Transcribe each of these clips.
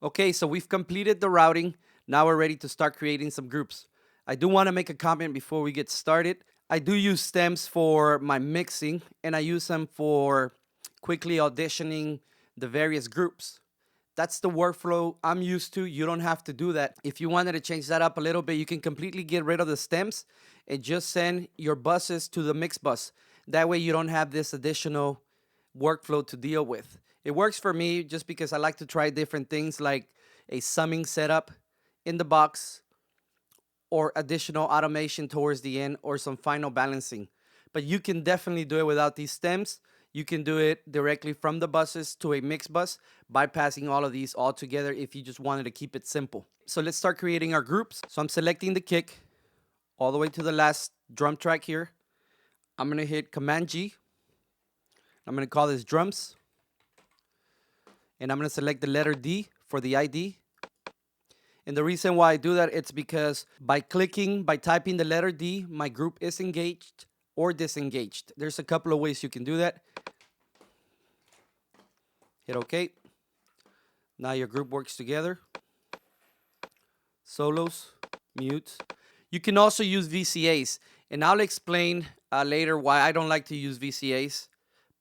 Okay, so we've completed the routing. Now we're ready to start creating some groups. I do want to make a comment before we get started. I do use stems for my mixing, and I use them for quickly auditioning the various groups. That's the workflow I'm used to. You don't have to do that. If you wanted to change that up a little bit, you can completely get rid of the stems and just send your buses to the mix bus. That way you don't have this additional workflow to deal with. It works for me just because I like to try different things like a summing setup in the box or additional automation towards the end or some final balancing. But you can definitely do it without these stems. You can do it directly from the buses to a mix bus, bypassing all of these all together if you just wanted to keep it simple. So let's start creating our groups. So I'm selecting the kick all the way to the last drum track here. I'm gonna hit Command G. I'm gonna call this drums. And I'm gonna select the letter D for the ID. And the reason why I do that, it's because by typing the letter D, my group is engaged or disengaged. There's a couple of ways you can do that. Hit OK. Now your group works together. Solos, mute. You can also use VCAs, and I'll explain later why I don't like to use VCAs.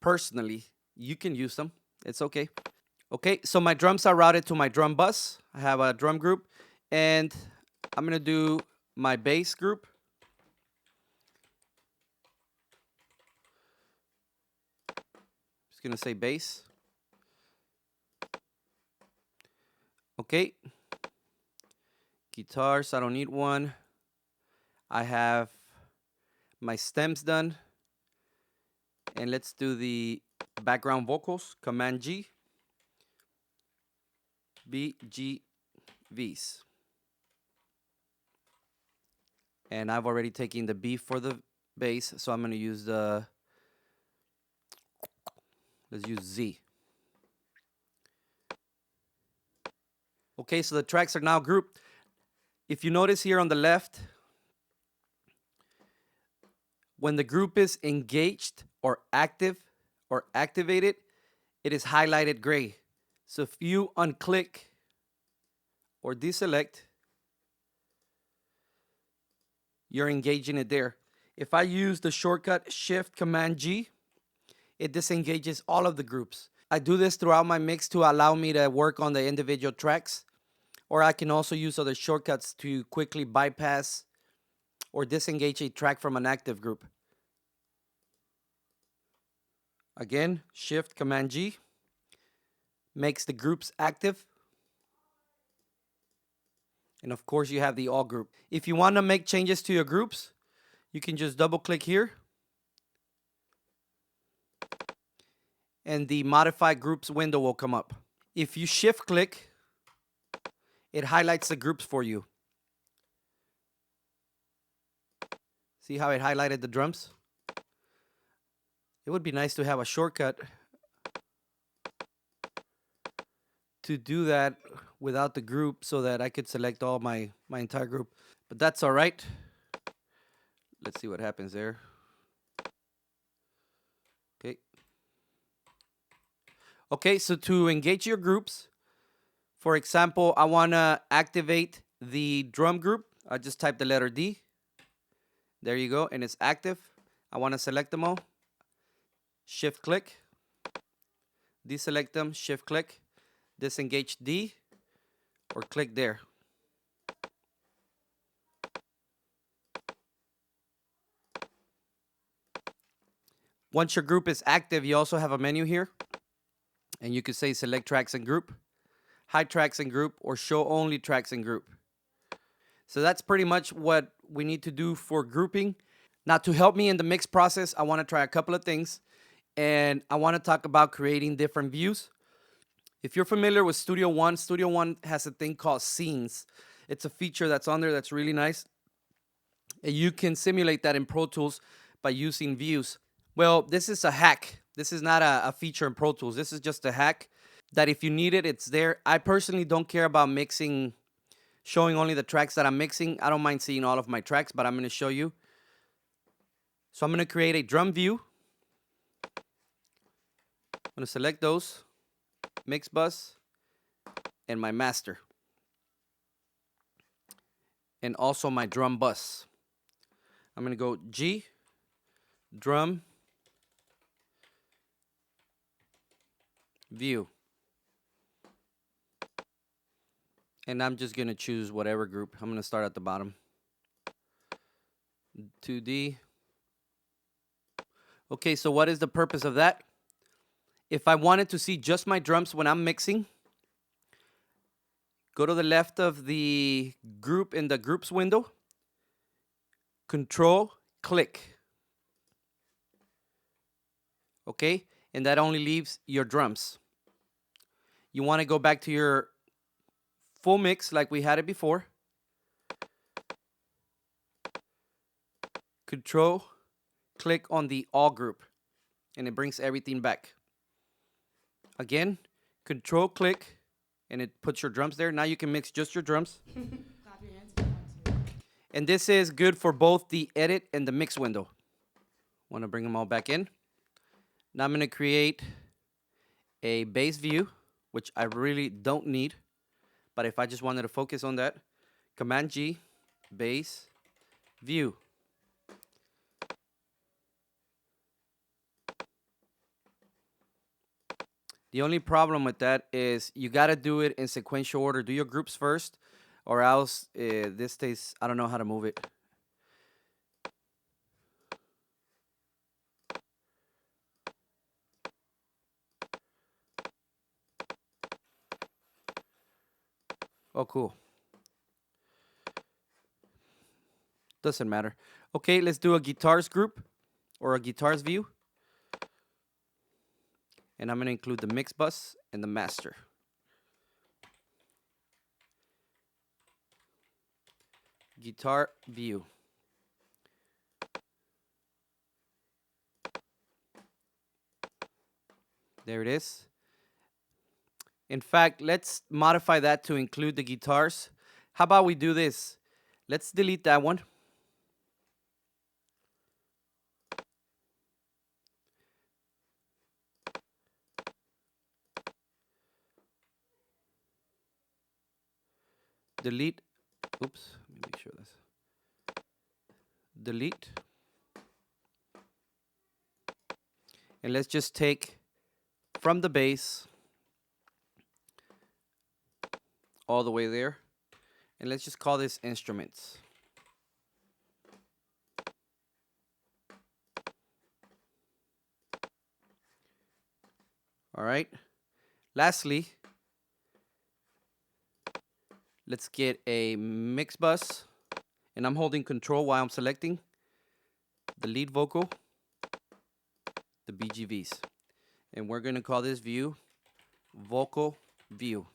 Personally, you can use them. It's okay. Okay, so my drums are routed to my drum bus. I have a drum group, and I'm gonna do my bass group. Just gonna say bass. Okay. Guitars, I don't need one. I have my stems done. And let's do the background vocals. Command G. BGVs. And I've already taken the B for the bass, so I'm gonna use let's use Z. Okay, so the tracks are now grouped. If you notice here on the left, when the group is engaged or active or activated, it is highlighted gray. So if you unclick or deselect, you're engaging it there. If I use the shortcut Shift Command G, it disengages all of the groups. I do this throughout my mix to allow me to work on the individual tracks, or I can also use other shortcuts to quickly bypass or disengage a track from an active group. Again, Shift Command G makes the groups active. And of course, you have the all group. If you want to make changes to your groups, you can just double click here. And the modify groups window will come up. If you shift click, it highlights the groups for you. See how it highlighted the drums? It would be nice to have a shortcut to do that without the group so that I could select all my entire group. But that's all right. Let's see what happens there. Okay. Okay, so to engage your groups, for example, I want to activate the drum group. I just type the letter D. There you go, and it's active. I want to select them all. Shift click. Deselect them, shift click. Disengage D, or click there. Once your group is active, you also have a menu here. And you could say select tracks and group, hide tracks and group, or show only tracks and group. So that's pretty much what we need to do for grouping. Now, to help me in the mix process, I want to try a couple of things. And I want to talk about creating different views. If you're familiar with Studio One has a thing called scenes. It's a feature that's on there that's really nice. And you can simulate that in Pro Tools by using views. Well, this is a hack. This is not a feature in Pro Tools. This is just a hack that if you need it, it's there. I personally don't care about mixing, showing only the tracks that I'm mixing. I don't mind seeing all of my tracks, but I'm going to show you. So I'm going to create a drum view. I'm going to select those, mix bus, and my master. And also my drum bus. I'm going to go G, drum, view. And I'm just going to choose whatever group. I'm going to start at the bottom. 2D. Okay, so what is the purpose of that? If I wanted to see just my drums when I'm mixing, go to the left of the group in the groups window. Control, click. Okay, and that only leaves your drums. You want to go back to your full mix like we had it before. Control, click on the all group, and it brings everything back. Again, control, click, and it puts your drums there. Now you can mix just your drums. And this is good for both the edit and the mix window. Want to bring them all back in. Now I'm going to create a bass view, which I really don't need. But if I just wanted to focus on that, Command G, bass, view. The only problem with that is you got to do it in sequential order. Do your groups first, or else this stays, I don't know how to move it. Oh, cool. Doesn't matter. Okay, let's do a guitars group or a guitars view. And I'm going to include the mix bus and the master. Guitar view. There it is. In fact, let's modify that to include the guitars. How about we do this? Let's delete that one. Delete. Oops, let me make sure this. Delete. And let's just take from the bass all the way there. And let's just call this instruments. All right. Lastly, let's get a mix bus. And I'm holding control while I'm selecting the lead vocal, the BGVs. And we're going to call this view vocal view.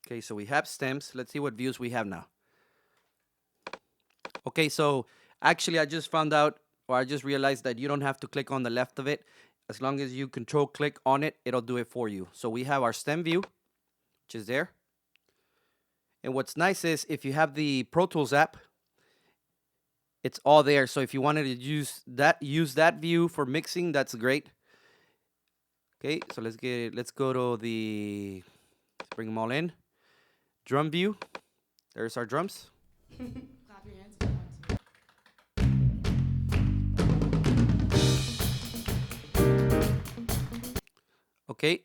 Okay, so we have stems. Let's see what views we have now. Okay, so actually I just found out, or I just realized that you don't have to click on the left of it. As long as you control click on it, it'll do it for you. So we have our stem view, which is there. And what's nice is if you have the Pro Tools app, it's all there. So if you wanted to use that view for mixing, that's great. Okay, so let's go to the, let's bring them all in. Drum view. There's our drums. Okay.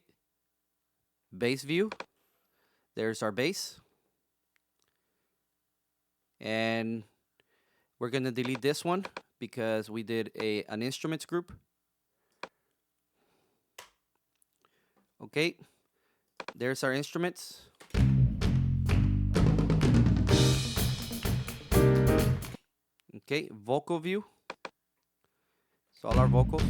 Bass view. There's our bass. And we're going to delete this one because we did an instruments group. Okay. There's our instruments. Okay, vocal view. So all our vocals.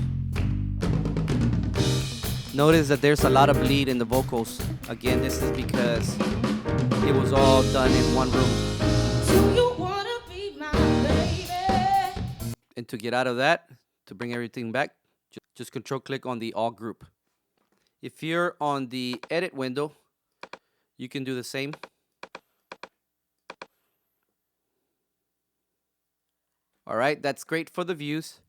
Notice that there's a lot of bleed in the vocals. Again, this is because it was all done in one room. Do you wanna be my baby? And to get out of that, to bring everything back, just control click on the all group. If you're on the edit window, you can do the same. All right, that's great for the views.